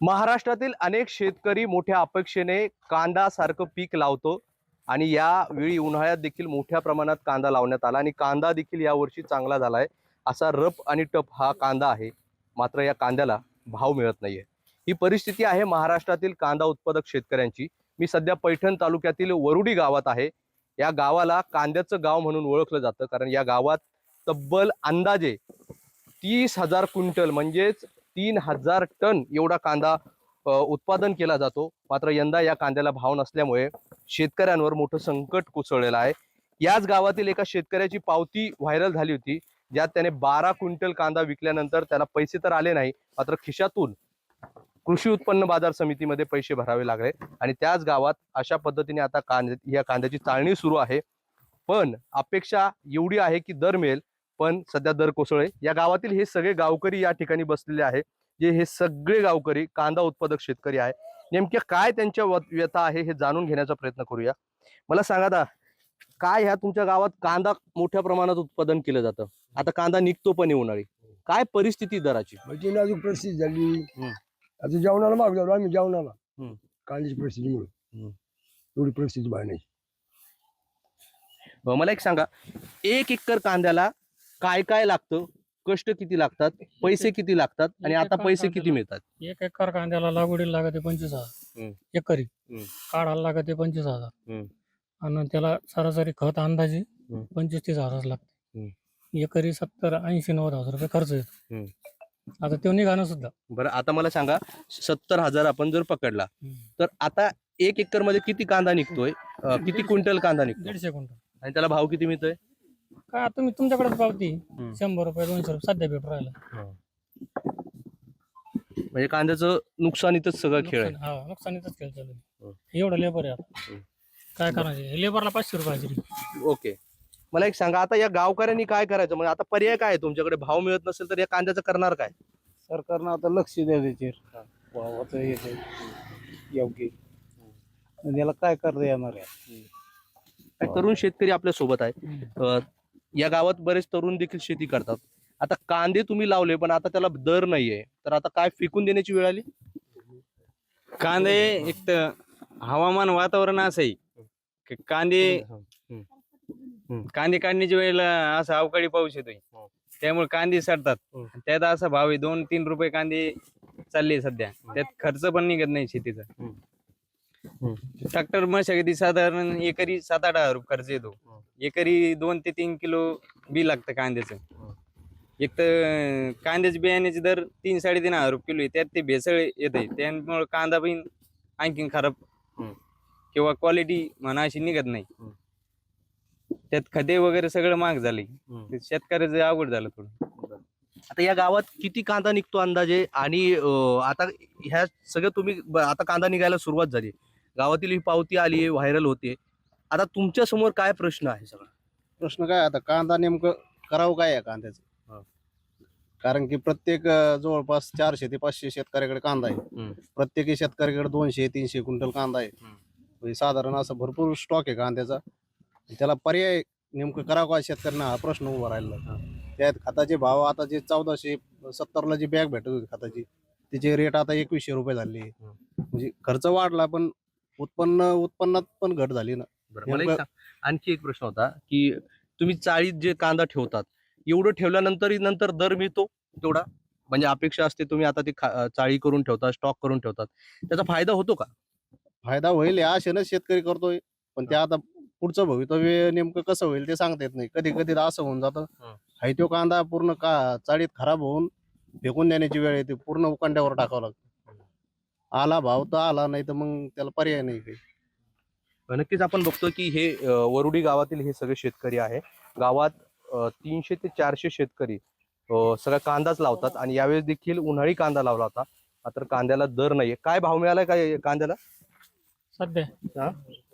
महाराष्ट्रातील अनेक शेतकरी मोठ्या अपेक्षेने कांदा सारखं पीक लावतो आणि यावेळी उन्हाळ्यात देखील मोठ्या प्रमाणात कांदा लावण्यात आला आणि कांदा देखील यावर्षी चांगला झालाय। असा रफ आणि टप हा कांदा आहे, मात्र या कांद्याला भाव मिळत नाहीये। ही परिस्थिती आहे महाराष्ट्रातील कांदा उत्पादक शेतकऱ्यांची। मी सध्या पैठण तालुक्यातील वरुडी गावात आहे। या गावाला कांद्याचं गाव म्हणून ओळखलं जातं, कारण या गावात तब्बल अंदाजे 30,000 क्विंटल म्हणजेच 3,000 टन एवढा कांदा उत्पादन केला जातो। मात्र यंदा या कांद्याला भाव नसल्यामुळे शेतकऱ्यांवर मोठं संकट कोसळलेलं आहे। याच गावातील एका शेतकऱ्याची पावती व्हायरल झाली होती, ज्यात त्याने 12 क्विंटल कांदा विकल्यानंतर त्याला पैसे तर आले नाही, मात्र खिशातून कृषी उत्पन्न बाजार समितीमध्ये पैसे भरावे लागले आणि त्याच गावात अशा पद्धतीने आता या कांद्याची चाळणी सुरू आहे। पण अपेक्षा एवढी आहे की दर मिळेल, पण सध्या दर कोसळले। या गावातील हे सगळे गावकरी या ठिकाणी बसलेले आहे, जे हे सगळे गावकरी कांदा उत्पादक शेतकरी आहे। नेमक्या काय त्यांच्या व्यथा आहे हे जाणून घेण्याचा प्रयत्न करूया। मला सांगा दा, काय ह्या तुमच्या गावात कांदा मोठ्या प्रमाणात उत्पादन केलं जातं, आता कांदा निघतो पण उन्हाळी, काय परिस्थिती दराची? म्हणजे अजून परिस्थिती झाली आता जेवणाला माग झालो आम्ही जेवणाला कांद्याची परिस्थितीमुळे एवढी परिस्थिती बाहेर नाही। मला एक सांगा, 1 एकर कांद्याला काय काय लागतं, कष्ट किती लागतात, पैसे किती लागतात आणि आता पैसे किती मिळतात? 1 एकर कांद्याला लागवडीला लागते 25,000 एकरी, काढायला लागते 25,000 आणि त्याला सरासरी खत अंदाजे 25-30 हजार लागते। एकरी 70-80-90 रुपये खर्च येतो। आता तो निघाणं सुद्धा बरं। आता मला सांगा, 70,000 आपण जर पकडला तर आता 1 एकर मध्ये किती कांदा निघतोय, किती क्विंटल कांदा निघतो? 150 क्विंटल। आणि त्याला भाव किती मिळतोय? काय तुम्ही तुमच्याकडे पावती 100 रुपये 200 रुपये सध्या भेटू राहिला। म्हणजे कांद्याचं नुकसानीतच सगळं खेळ आहे। हा, नुकसानीतच खेळ चालू आहे। एवढं लेबर आहे, आता काय करायचे? लेबरला 500 रुपये हजेरी। ओके, मला एक सांगा, आता या गावकऱ्यांनी काय करायचं? म्हणजे आता पर्याय काय आहे? तुमच्याकडे भाव मिळत नसेल तर या कांद्याचं करणार काय? सरकारनं आता लक्ष द्यायचे भावाचं हे योग्य, याला काय करता येणार आहे? तरुण शेतकरी आपल्या सोबत आहे। या गावात बरेच तरुण देखील शेती करतात। आता कांदे तुम्ही लावले पण आता त्याला दर नाहीये, तर आता काय फेकून देण्याची वेळ आली? कांदे एक तर हवामान वातावरण असं आहे की कांदे काढण्याच्या वेळेला असा अवकाळी पाऊस येतोय, त्यामुळे कांदे सडतात। त्यात असा भाव आहे 2-3 रुपये कांदे चालले सध्या, त्यात खर्च पण निघत नाही शेतीचा। ट्रॅक्टर मशागती साधारण एकरी 7-8 हजार रुपये खर्च येतो। एकरी 2 ते 3 किलो बी लागतं कांद्याचं। एक तर कांद्याच्या बियाण्याचे दर 3-3.5 हजार रुपये किलो आहे, त्यात ते भेसळ येत आहे, त्यामुळे कांदा पण आणखीन खराब किंवा क्वालिटी म्हणा अशी निघत नाही। त्यात खते वगैरे सगळं महाग झाले, शेतकऱ्याचं अवघड झालं थोडं। आता या गावात किती कांदा निघतो अंदाजे? आणि आता ह्या सगळं तुम्ही आता कांदा निघायला सुरुवात झाली, गावातील ही पावती आली, व्हायरल होते, आता तुमच्या समोर काय प्रश्न आहे? सगळा प्रश्न काय, आता कांदा नेमकं करावं काय या कांद्याचं? कारण की प्रत्येक जवळपास 400 ते 500 शेतकऱ्याकडे कांदा आहे। प्रत्येक शेतकऱ्याकडे 200-300 क्विंटल कांदा आहे। म्हणजे साधारण असं भरपूर स्टॉक आहे कांद्याचा। त्याला पर्याय नेमकं करावं काय शेतकऱ्यांना, हा प्रश्न उभा राहिला। त्यात खताचे भाव आता जे 1470 जी बॅग भेटत होती खताची, तिचे रेट आता 2100 रुपये झाले। म्हणजे खर्च वाढला पण उत्पन्नात पण घट झाली ना। मला आणखी एक प्रश्न होता की तुम्ही चाळीत जे कांदा ठेवतात, एवढं ठेवल्यानंतर दर मिळतो तेवढा? म्हणजे अपेक्षा असते, तुम्ही आता ती चाळी करून ठेवतात, स्टॉक करून ठेवतात, त्याचा फायदा होतो का? फायदा होईल या आशेनंच शेतकरी करतोय, पण ते आता पुढचं भवितव्य नेमकं कसं होईल ते सांगता येत नाही। कधी कधी असं होऊन जातं, हाय तो कांदा पूर्ण चाळीत खराब होऊन फेकून देण्याची वेळ येते, पूर्ण उकांड्यावर टाकावं लागतं। आला भाव तर आला, नाही तर मग त्याला पर्याय नाही काही। नक्कीच आपण बघतो की हे वरुडी गावातील हे सगळे शेतकरी आहे। गावात 300 ते 400 शेतकरी सगळा कांदाच लावतात आणि यावेळेस देखील उन्हाळी कांदा लावला होता, मात्र कांद्याला दर नाहीये। काय भाव मिळालाय काय कांद्याला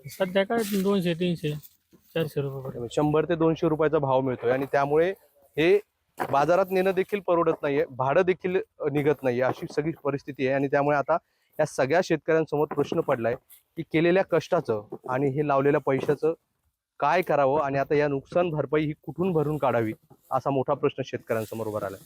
सध्या काय 200-300-400 रुपये, 100 ते 200 रुपयाचा भाव मिळतोय आणि त्यामुळे हे बाजारात नेणं देखील परवडत नाहीये, भाडं देखील निघत नाहीये, अशी सगळी परिस्थिती आहे। आणि त्यामुळे आता या सगळ्या शेतकऱ्यांसमोर प्रश्न पडलाय की केलेल्या कष्टाचं आणि हे लावलेल्या पैशाचं काय करावं आणि आता या नुकसान भरपाई ही कुठून भरून काढावी, असा मोठा प्रश्न शेतकऱ्यांसमोर उभा राहिलाय।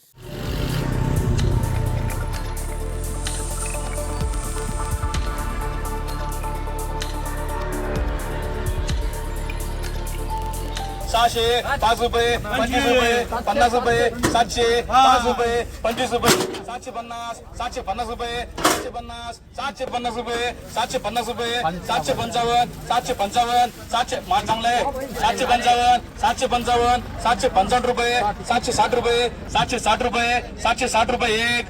600 5 रुपये 25 रुपये 50 रुपये 700 5 रुपये 25 रुपये 750 750 रुपये 750 750 रुपये 750 रुपये 755 755 700 माल चांगला आहे 755 755 755 रुपये 760 रुपये 760 रुपये 760 रुपये एक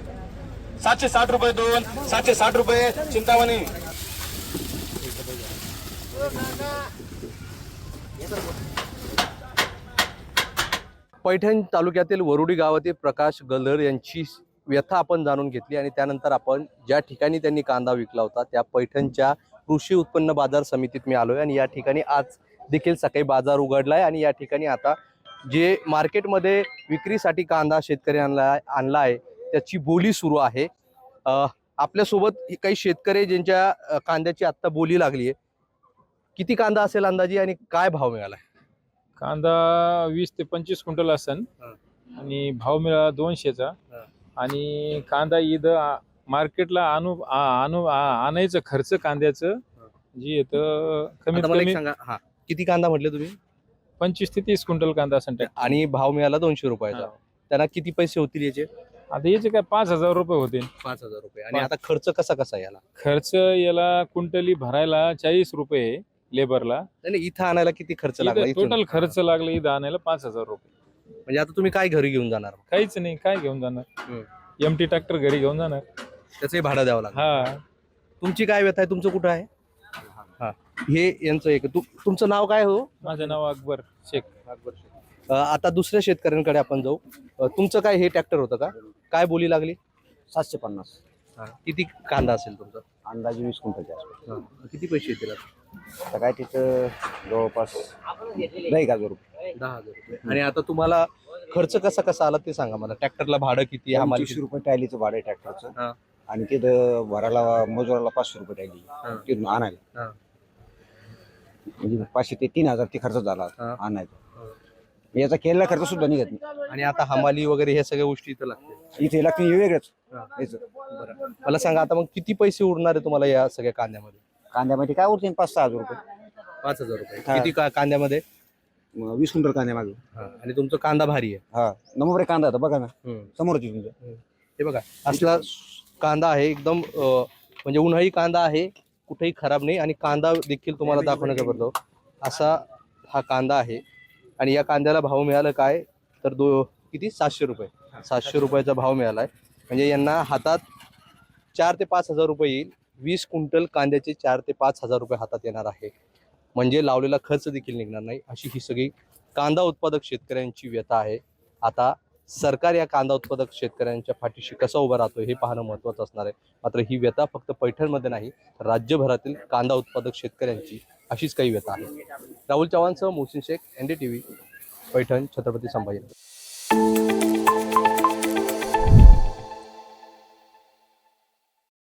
760 रुपये दोन 760 रुपये चिंतामणी. पैठण तालुक्यातील वरुडी गावातील प्रकाश गल्हर यांची व्यथा आपण जाणून घेतली आणि त्यानंतर आपण ज्या ठिकाणी त्यांनी कांदा विकला होता त्या पैठणच्या कृषी उत्पन्न बाजार समितीत मी आलोय आणि या ठिकाणी आज देखील सकाळी बाजार उघडलाय आणि या ठिकाणी आता जे मार्केटमध्ये विक्रीसाठी कांदा शेतकरी आणला आहे त्याची बोली सुरू आहे. आपल्यासोबत काही शेतकरी ज्यांच्या कांद्याची आत्ता बोली लागली आहे. किती कांदा असेल अंदाजे आणि काय भाव मिळाला? कांदा 20 ते 25 क्विंटल असन आणि भाव मिळाला 200चा. आणि कांदा इथं मार्केटला आणायचं खर्च कांद्याचं जे येतं कमीत आता मला एक कमी सांगा, हा किती कांदा म्हटले तुम्ही? 25 ते 30 क्विंटल कांदा असन ट्रॅक्टर. आणि भाव मिळाला 200 रुपयाचा. त्यांना किती पैसे होतील याचे? आता याचे काय 5,000 रुपये होते. 5,000 रुपये. आणि आता खर्च कसा याला? खर्च याला क्विंटली भरायला 40 रुपये लेबरला. नाही, इथं आणायला किती खर्च लागला? इथून? टोटल खर्च लागला इथं आणायला 5,000 रुपये. म्हणजे आता तुम्ही काय घरी घेऊन जाणार? काहीच नाही, काय घेऊन जाणार? एमटी ट्रॅक्टर घरी घेऊन जाणार. त्याचंही भाडं द्यावं लागेल. हा. तुमची काय व्यथा आहे? तुमचं कुठं आहे? हा, हे यांचं एक. तुमचं नाव काय हो? माझं नाव अकबर शेख. आता दुसऱ्या शेतकऱ्यांकडे आपण जाऊ. तुमचं काय हे ट्रॅक्टर होतं का? काय बोली लागली? 750 किती कांदा असेल तुमचा? अंदाजे 20 क्विंटल. किती पैसे येतील आता? आता काय तिथं जवळपास 10,000 रुपये. 10,000 रुपये. आणि आता तुम्हाला खर्च कसा आला ते सांगा मला. ट्रॅक्टरला भाडं किती? 25 रुपये टायलीचं भाडं आहे ट्रॅक्टरचं. हा. आणि तिथं भरायला मजुराला 500 रुपये टायली तिथून आणायला. हा. म्हणजे 500 ते 3,000 ते खर्च झाला हा. आणायचा. याचा केलेला खर्च सुद्धा निघत नाही. आणि आता हमाली वगैरे ह्या सगळ्या गोष्टी इथं लागते. इथे लागते वेगळंच हा. याचं. बरं, मला सांगा आता मग किती पैसे उरणार आहे तुम्हाला या सगळ्या कांद्यामध्ये? कांद्यामध्ये काय उरते 5-6,000 रुपये. 5,000 रुपये. हा. किती कांद्यामध्ये? 20 क्विंटल कांद्या मागे. आणि तुमचा कांदा भारी आहे. हा, नंबर एक कांदा होता बघा ना समोरची तुमच्या. हे बघा, असला कांदा आहे एकदम म्हणजे उन्हाळी कांदा आहे, कुठेही खराब नाही. आणि कांदा देखील तुम्हाला दाखवण्याचा बदल असा हा कांदा आहे. आणि या कांद्याला भाव मिळाला काय तर किती? 700 रुपये. 700 रुपयाचा भाव मिळालाय. म्हणजे यांना हातात 4 ते 5,000 रुपये येईल. 20 क्विंटल कांद्याचे 4 ते 5,000 रुपये हातात येणार आहे. म्हणजे लावलेला खर्च देखील निघणार नाही, अशी ही सगळी कांदा उत्पादक शेतकऱ्यांची व्यथा आहे. आता सरकार या कांदा उत्पादक शेतकऱ्यांच्या पाठीशी कसं उभं राहतो हे पाहणं महत्त्वाचं असणार आहे. मात्र ही व्यथा फक्त पैठणमध्ये नाही, राज्यभरातील कांदा उत्पादक शेतकऱ्यांची अशीच काही व्यथा आहे. राहुल चव्हाणसह मोहसिन शेख, NDTV, पैठण, छत्रपती संभाजीनगर.